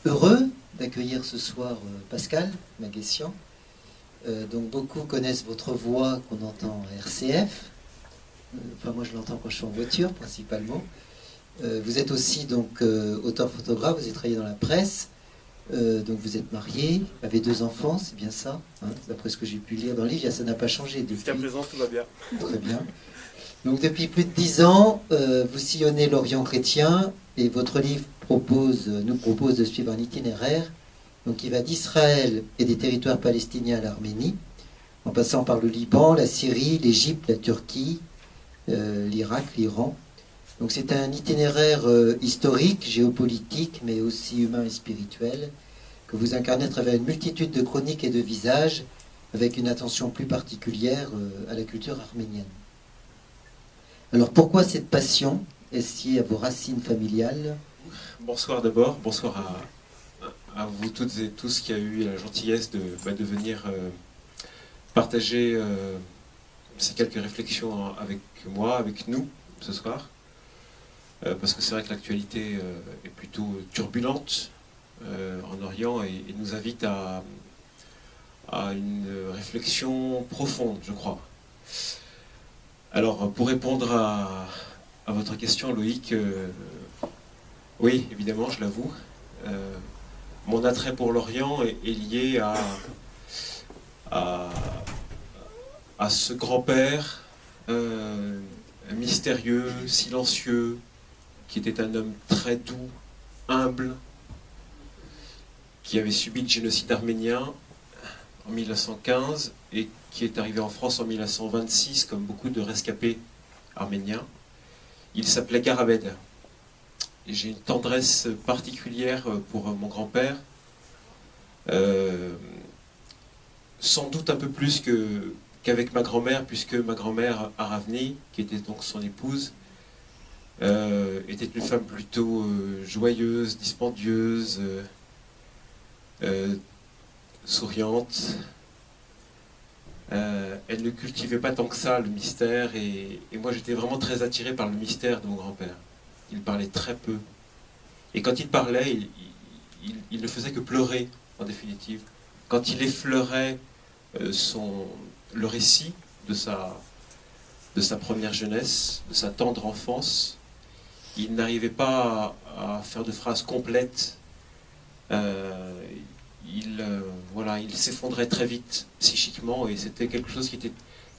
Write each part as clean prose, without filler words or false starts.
heureux d'accueillir ce soir Pascal Maguessian. Donc beaucoup connaissent votre voix qu'on entend à RCF. Enfin moi je l'entends quand je suis en voiture principalement. Vous êtes aussi donc auteur-photographe, vous avez travaillé dans la presse. Donc vous êtes marié, avez 2 enfants, c'est bien ça, hein, d'après ce que j'ai pu lire dans le livre, ça n'a pas changé depuis. Jusqu'à présent, tout va bien. Très bien. Donc depuis plus de 10 ans, vous sillonnez l'Orient chrétien et votre livre nous propose de suivre un itinéraire donc, qui va d'Israël et des territoires palestiniens à l'Arménie, en passant par le Liban, la Syrie, l'Égypte, la Turquie, l'Irak, l'Iran. Donc c'est un itinéraire historique, géopolitique, mais aussi humain et spirituel, que vous incarnez à travers une multitude de chroniques et de visages, avec une attention plus particulière à la culture arménienne. Alors pourquoi cette passion? Est-ce lié à vos racines familiales? Bonsoir d'abord, bonsoir à vous toutes et tous qui a eu la gentillesse de venir partager ces quelques réflexions avec moi, avec nous, ce soir. Parce que c'est vrai que l'actualité est plutôt turbulente en Orient et nous invite à une réflexion profonde, je crois. Alors, pour répondre à votre question, Loïc, oui, évidemment, je l'avoue. Mon attrait pour l'Orient est lié à ce grand-père mystérieux, silencieux, qui était un homme très doux, humble, qui avait subi le génocide arménien en 1915 et qui est arrivé en France en 1926, comme beaucoup de rescapés arméniens. Il s'appelait Garabed. Et j'ai une tendresse particulière pour mon grand-père, sans doute un peu plus qu'avec ma grand-mère, puisque ma grand-mère Aravni, qui était donc son épouse, était une femme plutôt joyeuse, dispendieuse, souriante. Elle ne cultivait pas tant que ça le mystère, et moi j'étais vraiment très attiré par le mystère de mon grand-père. Il parlait très peu. Et quand il parlait, il ne faisait que pleurer, en définitive. Quand il effleurait le récit de sa première jeunesse, de sa tendre enfance, il n'arrivait pas à faire de phrases complètes. Il s'effondrait très vite psychiquement, et c'était quelque chose qui était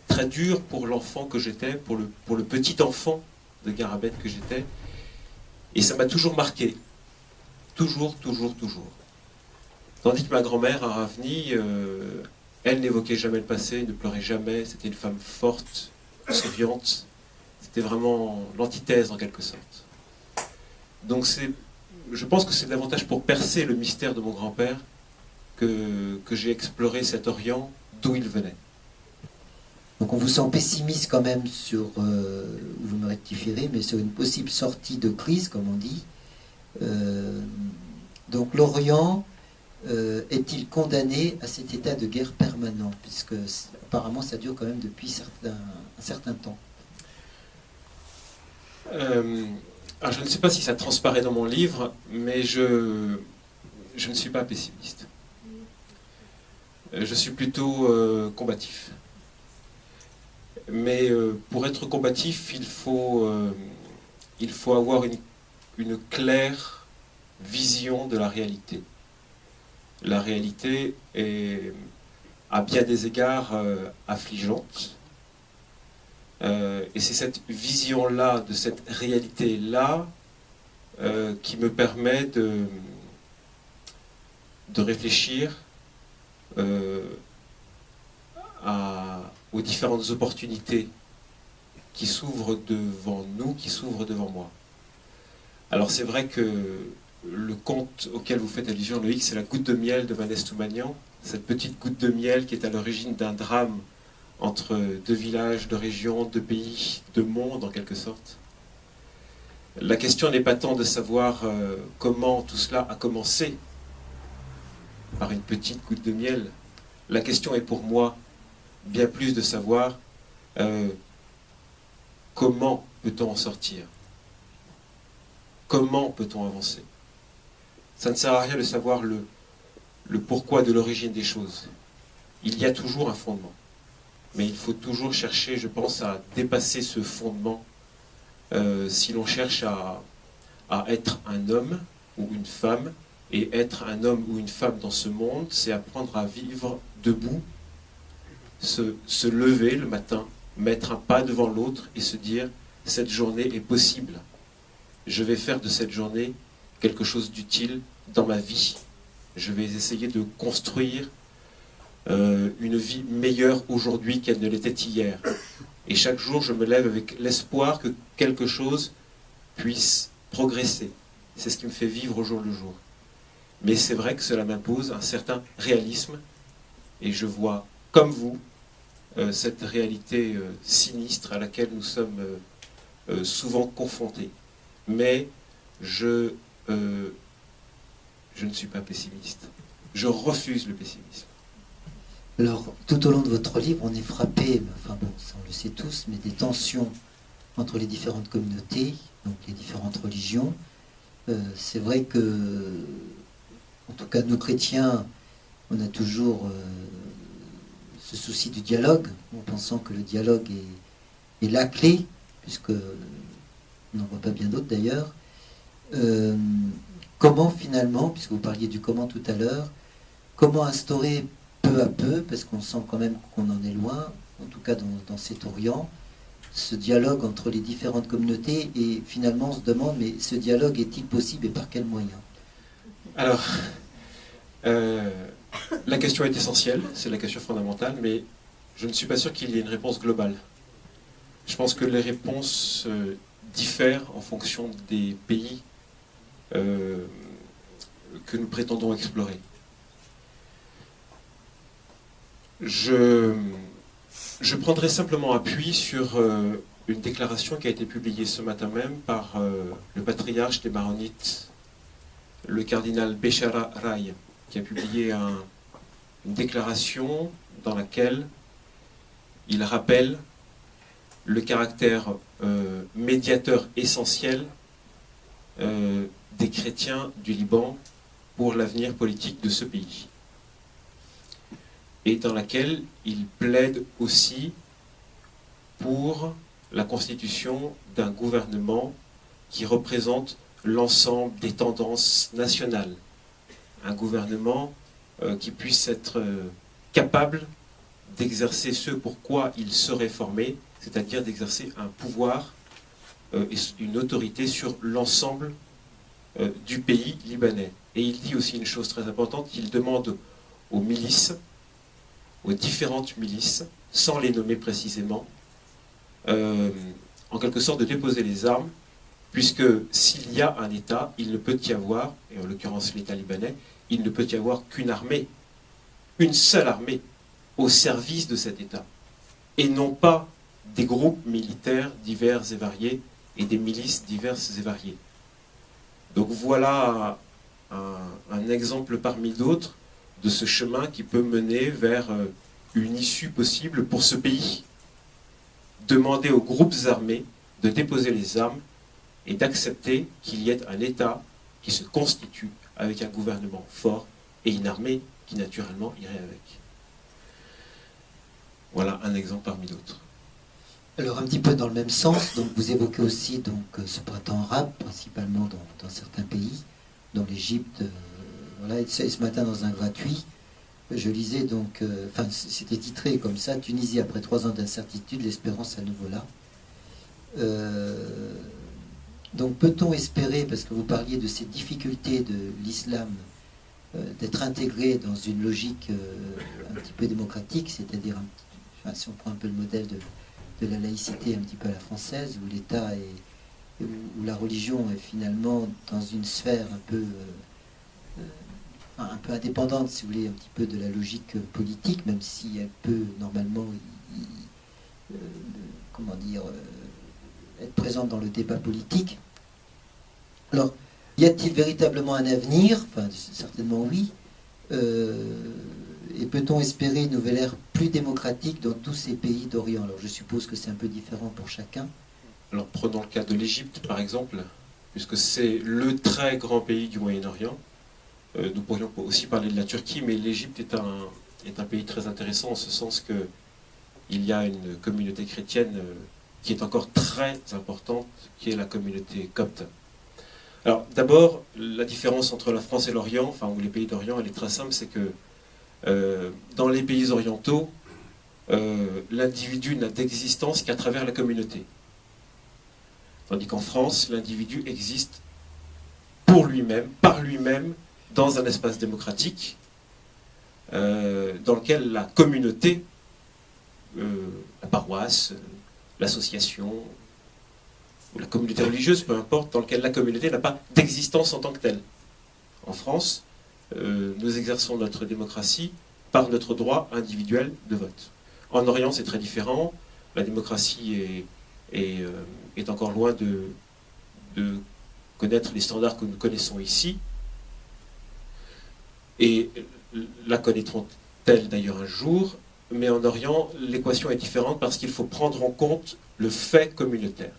très dur pour l'enfant que j'étais, pour le petit enfant de Garabed que j'étais. Et ça m'a toujours marqué. Toujours, toujours, toujours. Tandis que ma grand-mère, Aravni, elle n'évoquait jamais le passé, ne pleurait jamais. C'était une femme forte, souriante. C'était vraiment l'antithèse en quelque sorte. Donc je pense que c'est davantage pour percer le mystère de mon grand-père que j'ai exploré cet Orient d'où il venait. Donc on vous sent pessimiste quand même sur, vous me rectifierez, mais sur une possible sortie de crise, comme on dit. Donc l'Orient est-il condamné à cet état de guerre permanent, puisque apparemment ça dure quand même depuis un certain temps. Alors je ne sais pas si ça transparaît dans mon livre, mais je ne suis pas pessimiste. Je suis plutôt combatif. Mais pour être combatif, il faut avoir une claire vision de la réalité. La réalité est, à bien des égards, affligeante. Et c'est cette vision-là, de cette réalité-là, qui me permet de réfléchir aux différentes opportunités qui s'ouvrent devant nous, qui s'ouvrent devant moi. Alors c'est vrai que le conte auquel vous faites allusion, Loïc, c'est la goutte de miel de Vanessa Toumanian, cette petite goutte de miel qui est à l'origine d'un drame entre 2 villages, 2 régions, 2 pays, 2 mondes en quelque sorte. La question n'est pas tant de savoir comment tout cela a commencé par une petite goutte de miel. La question est pour moi bien plus de savoir comment peut-on en sortir, comment peut-on avancer. Ça ne sert à rien de savoir le pourquoi de l'origine des choses. Il y a toujours un fondement. Mais il faut toujours chercher, je pense, à dépasser ce fondement si l'on cherche à être un homme ou une femme. Et être un homme ou une femme dans ce monde, c'est apprendre à vivre debout, se lever le matin, mettre un pas devant l'autre et se dire « cette journée est possible. Je vais faire de cette journée quelque chose d'utile dans ma vie. Je vais essayer de construire une vie meilleure aujourd'hui qu'elle ne l'était hier. Et chaque jour, je me lève avec l'espoir que quelque chose puisse progresser. C'est ce qui me fait vivre au jour le jour. Mais c'est vrai que cela m'impose un certain réalisme, et je vois, comme vous, cette réalité sinistre à laquelle nous sommes souvent confrontés. Mais je ne suis pas pessimiste. Je refuse le pessimisme. Alors, tout au long de votre livre, on est frappé, enfin bon, ça on le sait tous, mais des tensions entre les différentes communautés, donc les différentes religions. C'est vrai que, en tout cas, nous chrétiens, on a toujours ce souci du dialogue, en pensant que le dialogue est la clé, puisque on n'en voit pas bien d'autres d'ailleurs. Comment finalement, puisque vous parliez du comment tout à l'heure, comment instaurer peu à peu, parce qu'on sent quand même qu'on en est loin, en tout cas dans cet Orient, ce dialogue entre les différentes communautés, et finalement on se demande, mais ce dialogue est-il possible et par quels moyens? Alors, la question est essentielle, c'est la question fondamentale, mais je ne suis pas sûr qu'il y ait une réponse globale. Je pense que les réponses diffèrent en fonction des pays que nous prétendons explorer. Je prendrai simplement appui sur une déclaration qui a été publiée ce matin même par le patriarche des Maronites, le cardinal Béchara Rai, qui a publié une déclaration dans laquelle il rappelle le caractère médiateur essentiel des chrétiens du Liban pour l'avenir politique de ce pays. Et dans laquelle il plaide aussi pour la constitution d'un gouvernement qui représente l'ensemble des tendances nationales. Un gouvernement qui puisse être capable d'exercer ce pour quoi il serait formé, c'est-à-dire d'exercer un pouvoir et une autorité sur l'ensemble du pays libanais. Et il dit aussi une chose très importante, il demande aux milices, aux différentes milices, sans les nommer précisément, en quelque sorte de déposer les armes, puisque s'il y a un État, il ne peut y avoir, et en l'occurrence l'État libanais, il ne peut y avoir qu'une armée, une seule armée, au service de cet État, et non pas des groupes militaires divers et variés, et des milices diverses et variées. Donc voilà un exemple parmi d'autres de ce chemin qui peut mener vers une issue possible pour ce pays. Demander aux groupes armés de déposer les armes et d'accepter qu'il y ait un État qui se constitue avec un gouvernement fort et une armée qui naturellement irait avec. Voilà un exemple parmi d'autres. Alors un petit peu dans le même sens, donc vous évoquez aussi donc ce printemps arabe, principalement dans certains pays, dans l'Égypte. Voilà, et ce matin dans un gratuit, je lisais donc, enfin c'était titré comme ça, Tunisie après 3 ans d'incertitude, l'espérance à nouveau là. Donc peut-on espérer, parce que vous parliez de ces difficultés de l'islam, d'être intégré dans une logique un petit peu démocratique, c'est-à-dire, enfin, si on prend un peu le modèle de la laïcité un petit peu à la française, où l'État est, où la religion est finalement dans une sphère un peu indépendante, si vous voulez, un petit peu de la logique politique, même si elle peut normalement comment dire, être présente dans le débat politique. Alors, y a-t-il véritablement un avenir? Enfin, certainement oui. Et peut-on espérer une nouvelle ère plus démocratique dans tous ces pays d'Orient? Alors, je suppose que c'est un peu différent pour chacun. Alors, prenons le cas de l'Égypte, par exemple, puisque c'est le très grand pays du Moyen-Orient. Nous pourrions aussi parler de la Turquie, mais l'Égypte est un pays très intéressant en ce sens qu'il y a une communauté chrétienne qui est encore très importante, qui est la communauté copte. Alors d'abord, la différence entre la France et l'Orient, enfin ou les pays d'Orient, elle est très simple, c'est que dans les pays orientaux, l'individu n'a d'existence qu'à travers la communauté. Tandis qu'en France, l'individu existe pour lui-même, par lui-même, dans un espace démocratique, dans lequel la communauté, la paroisse, l'association, ou la communauté religieuse, peu importe, dans lequel la communauté n'a pas d'existence en tant que telle. En France, nous exerçons notre démocratie par notre droit individuel de vote. En Orient, c'est très différent. La démocratie est encore loin de connaître les standards que nous connaissons ici. Et la connaîtront-elles d'ailleurs un jour, mais en Orient, l'équation est différente parce qu'il faut prendre en compte le fait communautaire.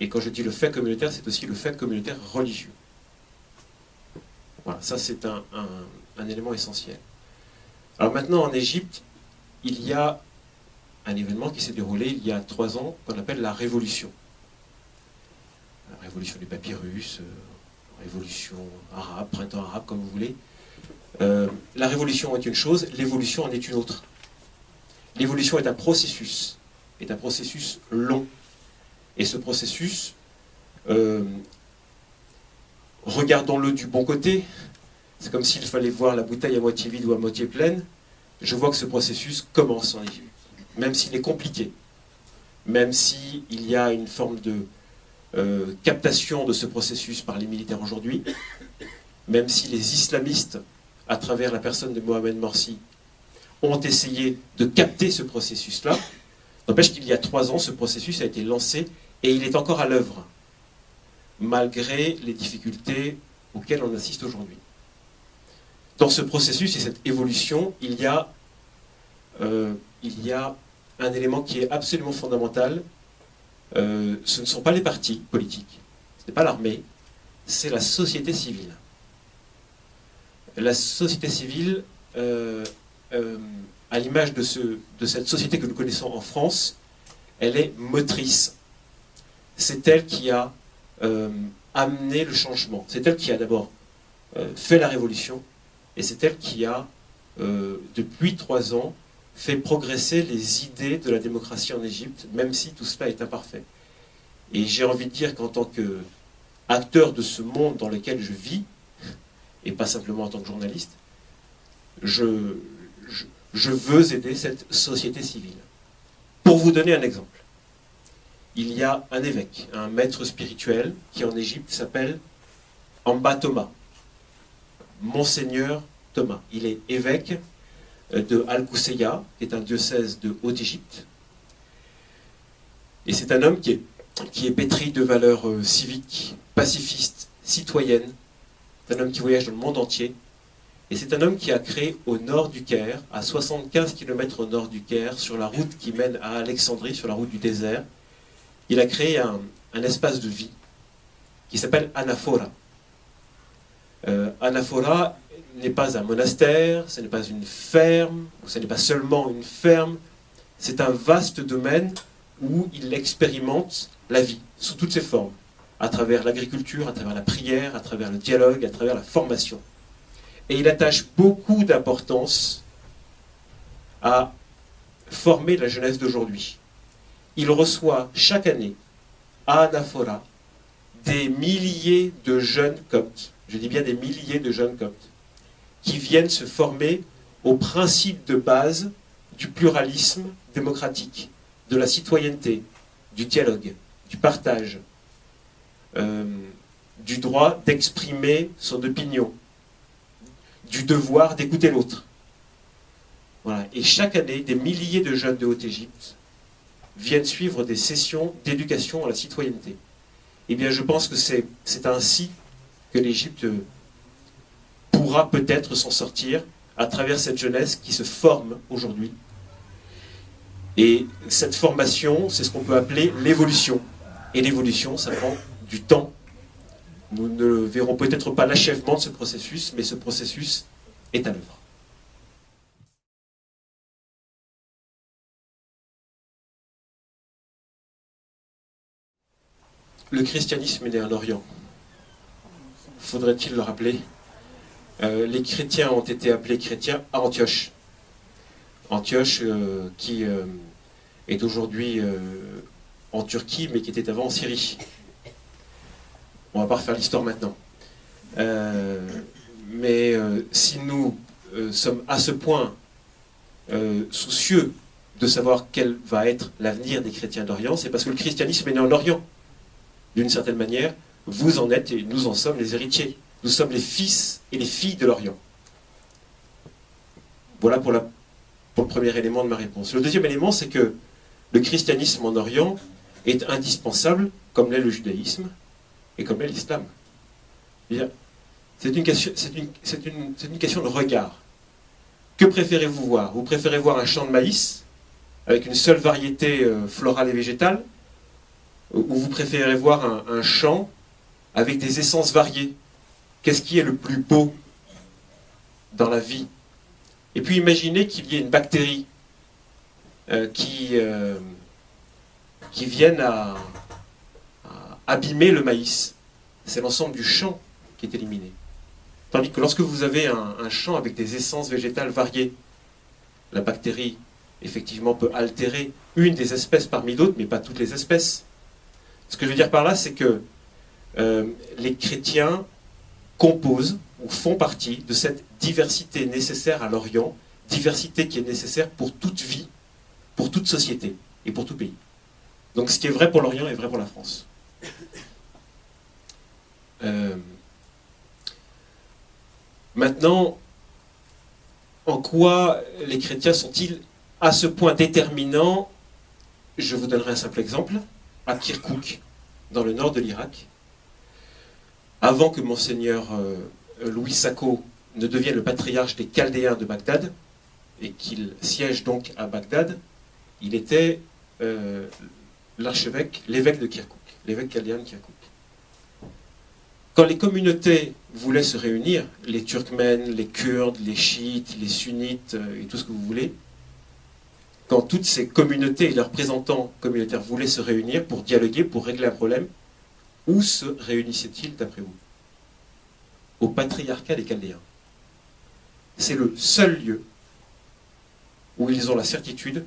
Et quand je dis le fait communautaire, c'est aussi le fait communautaire religieux. Voilà, ça c'est un élément essentiel. Alors maintenant, en Égypte, il y a un événement qui s'est déroulé il y a 3 ans, qu'on appelle la Révolution. La Révolution des papyrus, Révolution arabe, printemps arabe, comme vous voulez. La révolution est une chose, l'évolution en est une autre. L'évolution est un processus long. Et ce processus, regardons-le du bon côté. C'est comme s'il fallait voir la bouteille à moitié vide ou à moitié pleine. Je vois que ce processus commence en Égypte, même s'il est compliqué, même s'il y a une forme de captation de ce processus par les militaires aujourd'hui, même si les islamistes, à travers la personne de Mohamed Morsi, ont essayé de capter ce processus-là. N'empêche qu'il y a 3 ans, ce processus a été lancé et il est encore à l'œuvre, malgré les difficultés auxquelles on assiste aujourd'hui. Dans ce processus et cette évolution, il y a un élément qui est absolument fondamental. Ce ne sont pas les partis politiques, ce n'est pas l'armée, c'est la société civile. La société civile, à l'image de cette société que nous connaissons en France, elle est motrice. C'est elle qui a amené le changement. C'est elle qui a d'abord fait la révolution, et c'est elle qui a, depuis 3 ans, fait progresser les idées de la démocratie en Égypte, même si tout cela est imparfait. Et j'ai envie de dire qu'en tant qu'acteur de ce monde dans lequel je vis, et pas simplement en tant que journaliste, je veux aider cette société civile. Pour vous donner un exemple, il y a un évêque, un maître spirituel, qui en Égypte s'appelle Amba Thomas, Monseigneur Thomas. Il est évêque de Al-Kousseya, qui est un diocèse de Haute-Égypte. Et c'est un homme qui est pétri de valeurs civiques, pacifistes, citoyennes. C'est un homme qui voyage dans le monde entier. Et c'est un homme qui a créé au nord du Caire, à 75 km au nord du Caire, sur la route qui mène à Alexandrie, sur la route du désert, il a créé un espace de vie qui s'appelle Anaphora. Anaphora n'est pas un monastère, ce n'est pas une ferme, ce n'est pas seulement une ferme, c'est un vaste domaine où il expérimente la vie, sous toutes ses formes, à travers l'agriculture, à travers la prière, à travers le dialogue, à travers la formation. Et il attache beaucoup d'importance à former la jeunesse d'aujourd'hui. Il reçoit chaque année, à Anaphora, des milliers de jeunes coptes, je dis bien des milliers de jeunes coptes, qui viennent se former aux principes de base du pluralisme démocratique, de la citoyenneté, du dialogue, du partage, du droit d'exprimer son opinion, du devoir d'écouter l'autre. Voilà. Et chaque année, des milliers de jeunes de Haute-Égypte viennent suivre des sessions d'éducation à la citoyenneté. Eh bien, je pense que c'est ainsi que l'Égypte pourra peut-être s'en sortir à travers cette jeunesse qui se forme aujourd'hui. Et cette formation, c'est ce qu'on peut appeler l'évolution. Et l'évolution, ça prend du temps. Nous ne verrons peut-être pas l'achèvement de ce processus, mais ce processus est à l'œuvre. Le christianisme est né en Orient. Faudrait-il le rappeler? Les chrétiens ont été appelés chrétiens à Antioche. Antioche qui est aujourd'hui en Turquie, mais qui était avant en Syrie. On ne va pas refaire l'histoire maintenant. Mais si nous sommes à ce point soucieux de savoir quel va être l'avenir des chrétiens d'Orient, c'est parce que le christianisme est né en Orient. D'une certaine manière, vous en êtes et nous en sommes les héritiers. Nous sommes les fils et les filles de l'Orient. Voilà pour le premier élément de ma réponse. Le deuxième élément, c'est que le christianisme en Orient est indispensable, comme l'est le judaïsme et comme l'est l'islam. C'est une question de regard. Que préférez-vous voir? Vous préférez voir un champ de maïs avec une seule variété florale et végétale, ou vous préférez voir un champ avec des essences variées? Qu'est-ce qui est le plus beau dans la vie? Et puis imaginez qu'il y ait une bactérie qui vienne à abîmer le maïs. C'est l'ensemble du champ qui est éliminé. Tandis que lorsque vous avez un champ avec des essences végétales variées, la bactérie, effectivement, peut altérer une des espèces parmi d'autres, mais pas toutes les espèces. Ce que je veux dire par là, c'est que les chrétiens composent ou font partie de cette diversité nécessaire à l'Orient, diversité qui est nécessaire pour toute vie, pour toute société et pour tout pays. Donc ce qui est vrai pour l'Orient est vrai pour la France. Maintenant, en quoi les chrétiens sont-ils à ce point déterminants? Je vous donnerai un simple exemple. À Kirkouk, dans le nord de l'Irak, avant que Monseigneur Louis Sacco ne devienne le patriarche des Chaldéens de Bagdad, et qu'il siège donc à Bagdad, il était l'archevêque, l'évêque de Kirkouk, l'évêque chaldéen de Kirkouk. Quand les communautés voulaient se réunir, les Turkmènes, les Kurdes, les Chiites, les Sunnites et tout ce que vous voulez, quand toutes ces communautés et leurs représentants communautaires voulaient se réunir pour dialoguer, pour régler un problème, où se réunissaient-ils d'après vous? Au patriarcat des Chaldéens. C'est le seul lieu où ils ont la certitude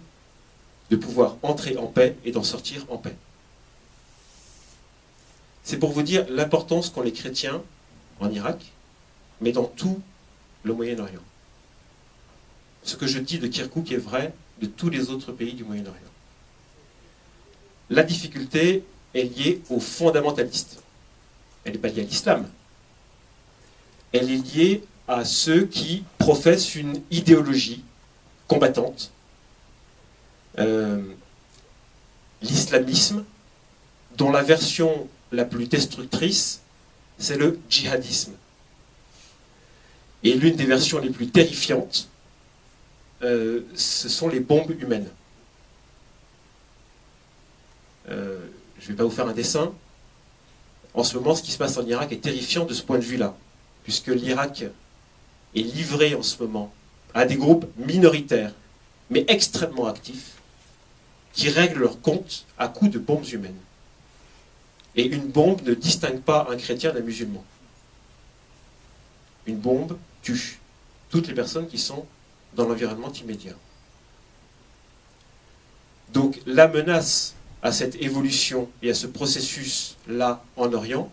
de pouvoir entrer en paix et d'en sortir en paix. C'est pour vous dire l'importance qu'ont les chrétiens en Irak, mais dans tout le Moyen-Orient. Ce que je dis de Kirkouk est vrai de tous les autres pays du Moyen-Orient. La difficulté est liée aux fondamentalistes. Elle n'est pas liée à l'islam. Elle est liée à ceux qui professent une idéologie combattante. L'islamisme, dont la version la plus destructrice, c'est le djihadisme. Et l'une des versions les plus terrifiantes, ce sont les bombes humaines. Je ne vais pas vous faire un dessin. En ce moment, ce qui se passe en Irak est terrifiant de ce point de vue-là, puisque l'Irak est livré en ce moment à des groupes minoritaires, mais extrêmement actifs, qui règlent leur compte à coups de bombes humaines. Et une bombe ne distingue pas un chrétien d'un musulman. Une bombe tue toutes les personnes qui sont dans l'environnement immédiat. Donc la menace à cette évolution et à ce processus-là en Orient,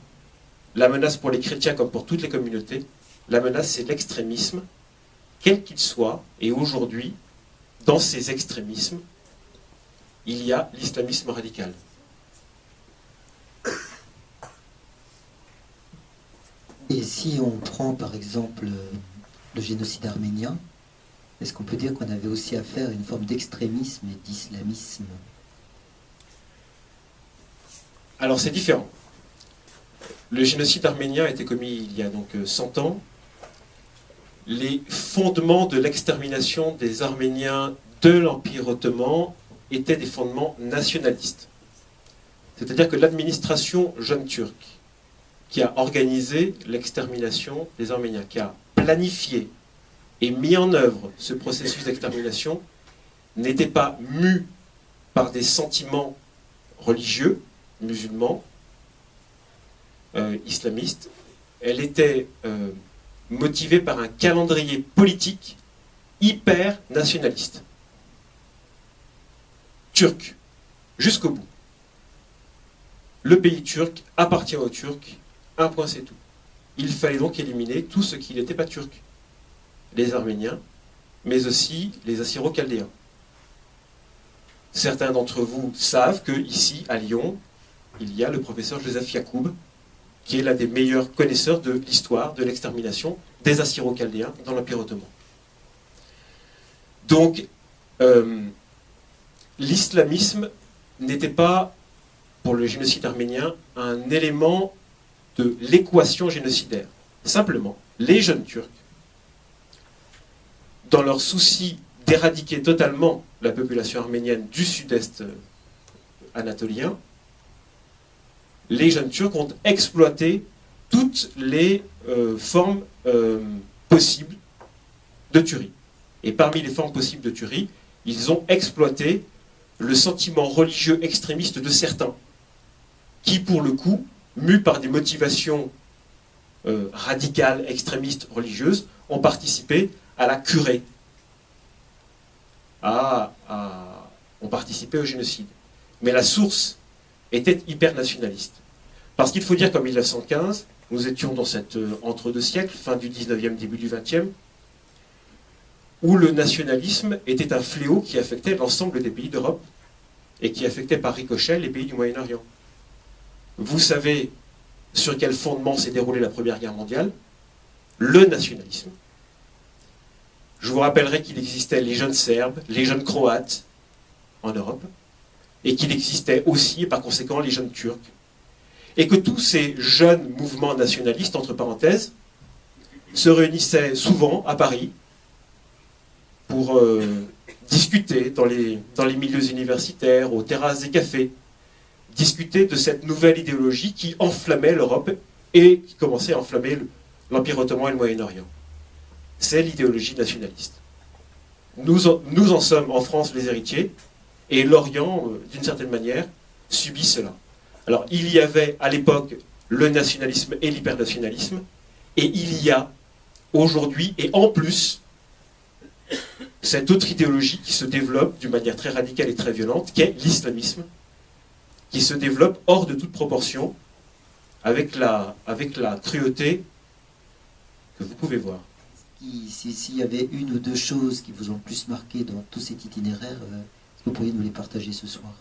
la menace pour les chrétiens comme pour toutes les communautés, la menace c'est l'extrémisme, quel qu'il soit, et aujourd'hui, dans ces extrémismes, il y a l'islamisme radical. Et si on prend par exemple le génocide arménien, est-ce qu'on peut dire qu'on avait aussi affaire à une forme d'extrémisme et d'islamisme? Alors c'est différent. Le génocide arménien a été commis il y a donc 100 ans. Les fondements de l'extermination des Arméniens de l'Empire ottoman étaient des fondements nationalistes. C'est-à-dire que l'administration jeune turque, qui a organisé l'extermination des Arméniens, qui a planifié et mis en œuvre ce processus d'extermination, n'était pas mu par des sentiments religieux, musulmans, islamistes. Elle était motivée par un calendrier politique hyper nationaliste. Turc, jusqu'au bout. Le pays turc appartient aux Turcs, un point c'est tout. Il fallait donc éliminer tout ce qui n'était pas turc. Les Arméniens, mais aussi les Assyro-Chaldéens. Certains d'entre vous savent qu'ici, à Lyon, il y a le professeur Joseph Yacoub, qui est l'un des meilleurs connaisseurs de l'histoire de l'extermination des Assyro-Chaldéens dans l'Empire ottoman. Donc, l'islamisme n'était pas, pour le génocide arménien, un élément de l'équation génocidaire. Simplement, les jeunes Turcs, dans leur souci d'éradiquer totalement la population arménienne du sud-est anatolien, les jeunes Turcs ont exploité toutes les formes possibles de tuerie. Et parmi les formes possibles de tuerie, ils ont exploité le sentiment religieux extrémiste de certains, qui, pour le coup, mus par des motivations radicales, extrémistes, religieuses, ont participé à la curée, ont participé au génocide. Mais la source était hyper nationaliste. Parce qu'il faut dire qu'en 1915, nous étions dans cet entre-deux siècles, fin du 19e, début du 20e, où le nationalisme était un fléau qui affectait l'ensemble des pays d'Europe et qui affectait par ricochet les pays du Moyen-Orient. Vous savez sur quel fondement s'est déroulée la Première Guerre mondiale? Le nationalisme. Je vous rappellerai qu'il existait les jeunes Serbes, les jeunes Croates en Europe, et qu'il existait aussi, par conséquent, les jeunes Turcs. Et que tous ces jeunes mouvements nationalistes, entre parenthèses, se réunissaient souvent à Paris pour discuter dans les milieux universitaires, aux terrasses des cafés, discuter de cette nouvelle idéologie qui enflammait l'Europe et qui commençait à enflammer l'Empire ottoman et le Moyen-Orient. C'est l'idéologie nationaliste. Nous en sommes en France les héritiers, et l'Orient, d'une certaine manière, subit cela. Alors, il y avait à l'époque le nationalisme et l'hypernationalisme, et il y a aujourd'hui, et en plus, cette autre idéologie qui se développe d'une manière très radicale et très violente, qui est l'islamisme, qui se développe hors de toute proportion avec la cruauté que vous pouvez voir. S'il y avait une ou deux choses qui vous ont le plus marqué dans tout cet itinéraire, est-ce que vous pourriez nous les partager ce soir?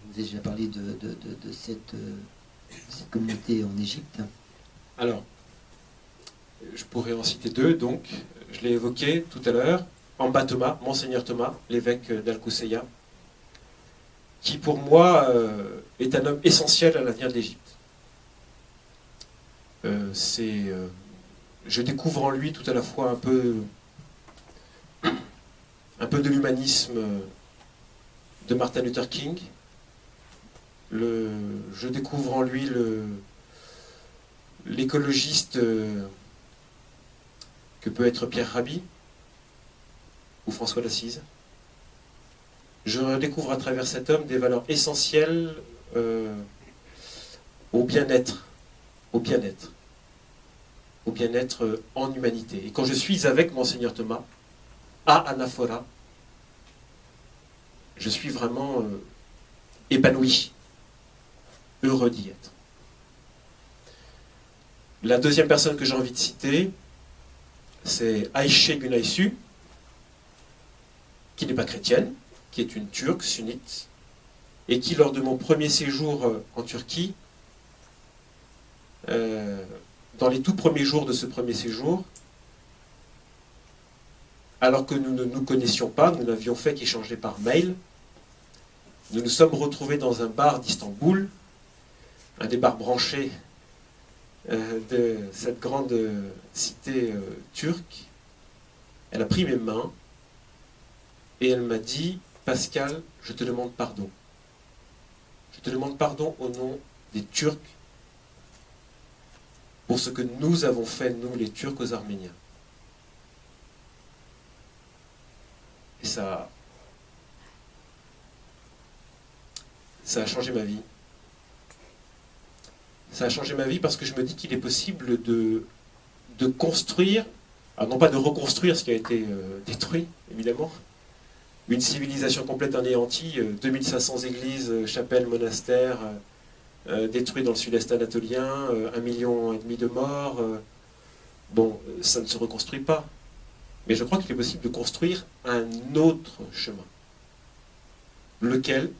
Vous avez déjà parlé de cette communauté en Égypte. Alors, je pourrais en citer deux, donc, je l'ai évoqué tout à l'heure, Amba Thomas, Monseigneur Thomas, l'évêque d'Al-Kousseya, qui pour moi est un homme essentiel à l'avenir de l'Égypte. Je découvre en lui tout à la fois un peu de l'humanisme de Martin Luther King. Je découvre en lui l'écologiste que peut être Pierre Rabhi ou François d'Assise. Je redécouvre à travers cet homme des valeurs essentielles au bien-être. Au bien-être en humanité. Et quand je suis avec Monseigneur Thomas, à Anaphora, je suis vraiment épanoui, heureux d'y être. La deuxième personne que j'ai envie de citer, c'est Ayşe Günaysu, qui n'est pas chrétienne, qui est une Turque sunnite, et qui, lors de mon premier séjour en Turquie, dans les tout premiers jours de ce premier séjour, alors que nous ne nous connaissions pas, nous n'avions fait qu'échanger par mail, nous nous sommes retrouvés dans un bar d'Istanbul, un des bars branchés de cette grande cité turque. Elle a pris mes mains et elle m'a dit « Pascal, je te demande pardon. Je Je te demande pardon au nom des Turcs pour ce que nous avons fait, nous les Turcs, aux Arméniens. Et ça a changé ma vie. Ça a changé ma vie parce que je me dis qu'il est possible de construire, non pas de reconstruire ce qui a été détruit, évidemment, une civilisation complète anéantie, 2500 églises, chapelles, monastères, détruits dans le sud-est anatolien, 1,5 million de morts. Bon, ça ne se reconstruit pas. Mais je crois qu'il est possible de construire un autre chemin. Lequel,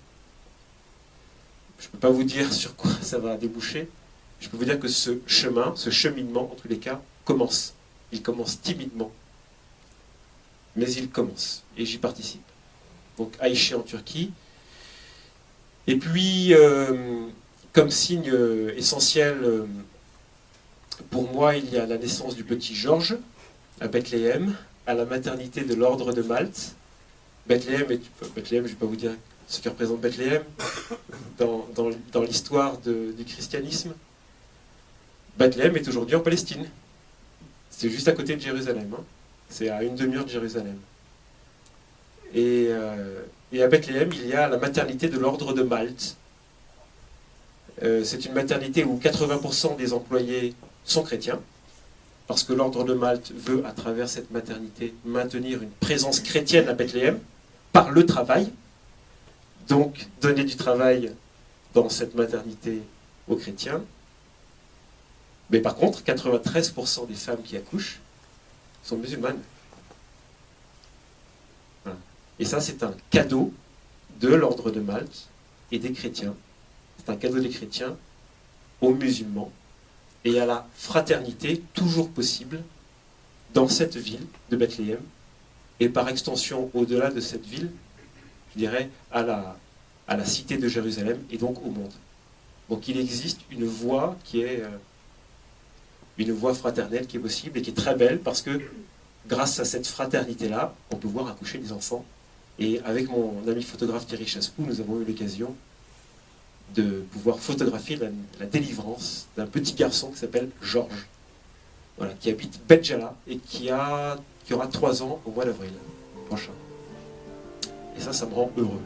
je ne peux pas vous dire sur quoi ça va déboucher, je peux vous dire que ce chemin, ce cheminement, en tous les cas, commence. Il commence timidement, mais il commence, et j'y participe. Donc Ayşe en Turquie. Et puis, comme signe essentiel, pour moi, il y a la naissance du petit Georges à Bethléem, à la maternité de l'ordre de Malte. Bethléem, je ne vais pas vous dire ce que représente Bethléem dans l'histoire du christianisme. Bethléem est aujourd'hui en Palestine. C'est juste à côté de Jérusalem. Hein. C'est à une demi-heure de Jérusalem. Et à Bethléem, il y a la maternité de l'ordre de Malte. C'est une maternité où 80% des employés sont chrétiens, parce que l'ordre de Malte veut, à travers cette maternité, maintenir une présence chrétienne à Bethléem, par le travail. Donc, donner du travail dans cette maternité aux chrétiens. Mais par contre, 93% des femmes qui accouchent sont musulmanes. Voilà. Et ça, c'est un cadeau de l'ordre de Malte et des chrétiens. C'est un cadeau des chrétiens aux musulmans et à la fraternité toujours possible dans cette ville de Bethléem et par extension au-delà de cette ville, je dirais, à la cité de Jérusalem et donc au monde. Donc il existe une voie qui est une voie fraternelle qui est possible et qui est très belle parce que grâce à cette fraternité-là, on peut voir accoucher des enfants. Et avec mon ami photographe Thierry Chaspou, nous avons eu l'occasion de pouvoir photographier la délivrance d'un petit garçon qui s'appelle Georges, voilà, qui habite Béjala et qui aura 3 ans au mois d'avril prochain. Et ça me rend heureux.